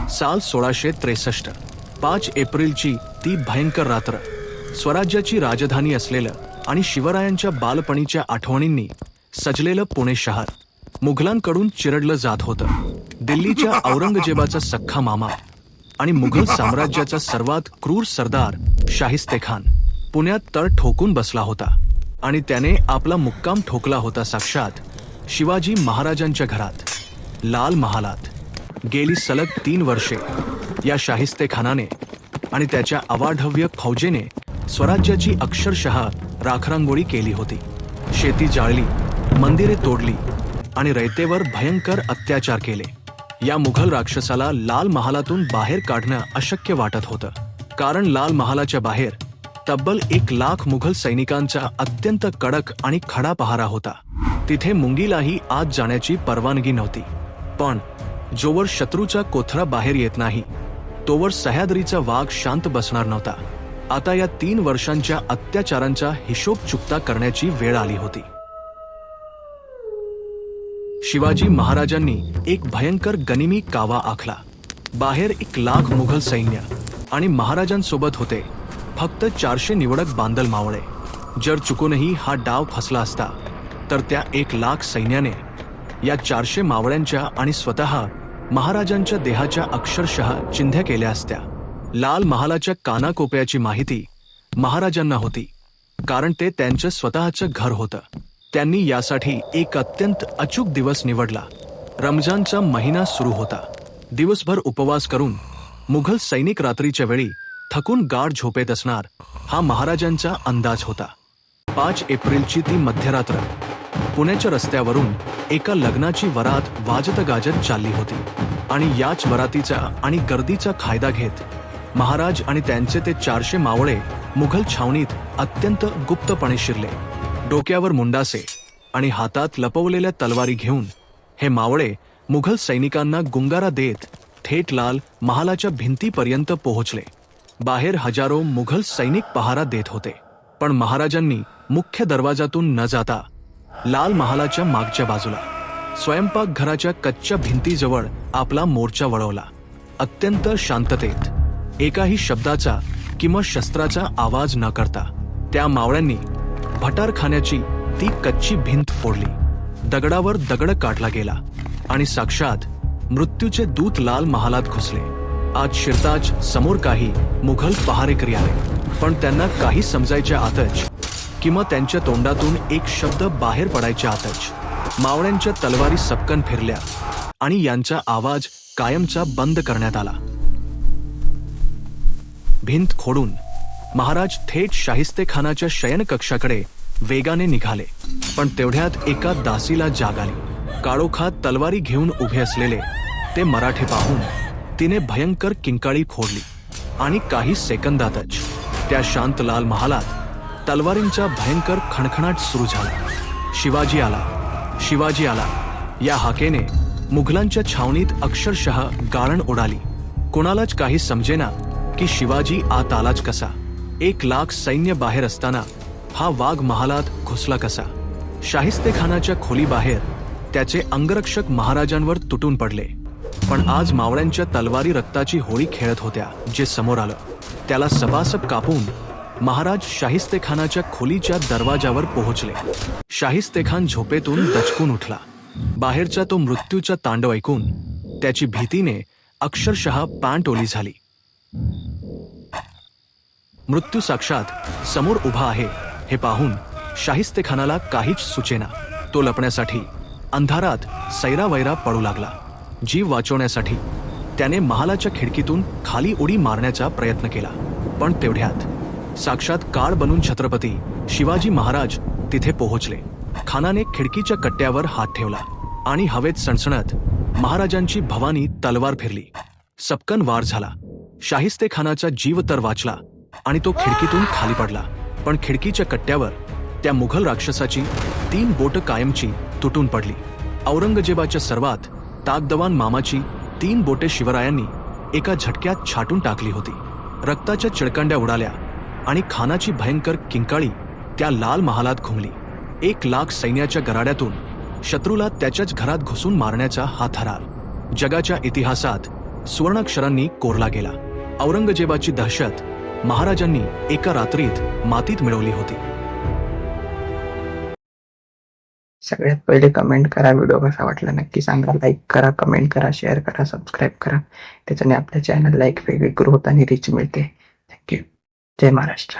साल 1663. 5 एप्रिलची ती भयंकर रात्र. स्वराज्याची राजधानी असलेलं आणि शिवरायांच्या बालपणीच्या आठवणींनी सजलेलं पुणे शहर मुघलांकडून चिरडलं जात होतं. दिल्लीच्या औरंगजेबाचा सख्खा मामा आणि मुघल साम्राज्याचा सर्वात क्रूर सरदार शाहिस्तेखान पुण्यात तळ ठोकून बसला होता. आणि त्याने आपला मुक्काम ठोकला होता साक्षात शिवाजी महाराजांच्या घरात, लाल महालात. गेली सलग 3 वर्षे या शाहिस्तेखानाने आणि त्याच्या अवाढव्य फौजेने स्वराज्याची अक्षरशः राखरांगोळी केली होती. शेती जाळली, मंदिरे तोडली आणि रयतेवर भयंकर अत्याचार केले. या मुघल राक्षसाला लाल महालातून बाहेर काढणं अशक्य वाटत होतं, कारण लाल महालाच्या बाहेर तब्बल 1 लाख मुघल सैनिकांचा अत्यंत कडक आणि खडा पहारा होता. तिथे मुंगीलाही आत जाण्याची परवानगी नव्हती. पण जोवर शत्रूचा कोथळा बाहेर येत नाही तोवर सह्याद्रीचा वाघ शांत बसणार नव्हता. आता या 3 वर्षांच्या अत्याचारांचा हिशोब चुकता करण्याची वेळ आली होती. शिवाजी महाराजांनी एक भयंकर गनिमी कावा आखला. बाहेर 1 लाख मुघल सैन्य आणि महाराजांसोबत होते फक्त 400 निवडक बांदल मावळे. जर चुकूनही हा डाव फसला असता तर त्या 1 लाख सैन्याने या 400 मावळ्यांच्या आणि स्वतः महाराजांच्या देहाच्या अक्षरशः चिंध्या केल्या असत्या. लाल महालाच्या कानाकोपऱ्याची माहिती महाराजांना होती, कारण ते त्यांचं स्वतःचं घर होतं. त्यांनी यासाठी एक अत्यंत अचूक दिवस निवडला. रमजानचा महिना सुरू होता. दिवसभर उपवास करून मुघल सैनिक रात्रीच्या वेळी थकून गाढ झोपेत असणार हा महाराजांचा अंदाज होता. 5 एप्रिलची ती मध्यरात्र. पुण्याच्या रस्त्यावरून एका लग्नाची वरात वाजत गाजत चालली होती आणि याच वरातीचा आणि गर्दीचा फायदा घेत महाराज आणि त्यांचे ते 400 मावळे मुघल छावणीत अत्यंत गुप्तपणे शिरले. डोक्यावर मुंडासे आणि हातात लपवलेल्या तलवारी घेऊन हे मावळे मुघल सैनिकांना गुंगारा देत थेट लाल महालाच्या भिंतीपर्यंत पोहोचले. बाहेर हजारो मुघल सैनिक पहारा देत होते, पण महाराजांनी मुख्य दरवाजातून न जाता लाल महालाच्या मागच्या बाजूला स्वयंपाकघराच्या कच्च्या भिंतीजवळ आपला मोर्चा वळवला. अत्यंत शांततेत, एकाही शब्दाचा किंवा शस्त्राचा आवाज न करता त्या मावळ्यांनी भटारखान्याची ती कच्ची भिंत फोडली. दगडावर दगड काढला गेला आणि साक्षात मृत्यूचे दूत लाल महालात घुसले. आज शिरताच समोर काही मुघल पहारेकरी आले, पण त्यांना काही समजायच्या आतच किंवा त्यांच्या तोंडातून एक शब्द बाहेर पडायच्या आतच मावळ्यांच्या तलवारी सपकन फिरल्या आणि यांचा आवाज कायमचा बंद करण्यात आला. भिंत खोडून महाराज थेट शाहिस्तेखानाच्या शयनकक्षाकडे वेगाने निघाले. पण तेवढ्यात एका दासीला जाग आली. काळोखात तलवारी घेऊन उभे असलेले ते मराठे पाहून तिने भयंकर किंकाळी फोडली आणि काही सेकंदातच त्या शांत लाल महालात तलवारींचा भयंकर खणखणाट सुरू झाला. शिवाजी आला, शिवाजी आला या हाकेने मुघलांच्या छावणीत अक्षरशः गाळण उडाली. कोणालाच काही समजेना की शिवाजी आत आलाच कसा. 1 लाख सैन्य बाहेर असताना हा वाघ महालात घुसला कसा. शाहिस्तेखानाच्या खोलीबाहेर त्याचे अंगरक्षक महाराजांवर तुटून पडले. पण आज मावळ्यांच्या तलवारी रक्ताची होळी खेळत होत्या. जे समोर आलं त्याला सपासप कापून महाराज शाहिस्तेखानाच्या खोलीच्या दरवाजावर पोहोचले. शाहिस्तेखान झोपेतून दचकून उठला. बाहेरचा तो मृत्यूचा तांडव ऐकून त्याची भीतीने अक्षरशः पॅन्ट ओली झाली. मृत्यू साक्षात समोर उभा आहे हे पाहून शाहिस्तेखानाला काहीच सुचेना. तो लपण्यासाठी अंधारात सैरावैरा पडू लागला. जीव वाचवण्यासाठी त्याने महालाच्या खिडकीतून खाली उडी मारण्याचा प्रयत्न केला. पण तेवढ्यात साक्षात काळ बनून छत्रपती शिवाजी महाराज तिथे पोहोचले. खानाने खिडकीच्या कट्ट्यावर हात ठेवला आणि हवेत सणसणत महाराजांची भवानी तलवार फिरली. सपकन वार झाला. शाहिस्तेखानाचा जीव तर वाचला आणि तो खिडकीतून खाली पडला. पण खिडकीच्या कट्ट्यावर त्या मुघल राक्षसाची 3 बोटं कायमची तुटून पडली. औरंगजेबाच्या सर्वात ताकदवान मामाची 3 बोटे शिवरायांनी एका झटक्यात छाटून टाकली होती. रक्ताच्या चिळकांड्या उडाल्या आणि खानाची भयंकर किंकाळी त्या लाल महालात घुमली. 1 लाख सैन्याच्या गराड्यातून शत्रूला त्याच्याच घरात घुसून मारण्याचा हा थरार जगाच्या इतिहासात सुवर्णाक्षरांनी कोरला गेला. औरंगजेबाची दहशत महाराजांनी एका रात्रीत मातीत मिळवली होती. सगळ्यात पहिले कमेंट करा, व्हिडिओ कसा वाटला नक्की सांगा. लाईक करा, कमेंट करा, शेअर करा, सबस्क्राईब करा. त्याच्याने आपल्या चॅनलला एक वेगळी ग्रोथ आणि रीच मिळते. थँक्यू. जय महाराष्ट्र.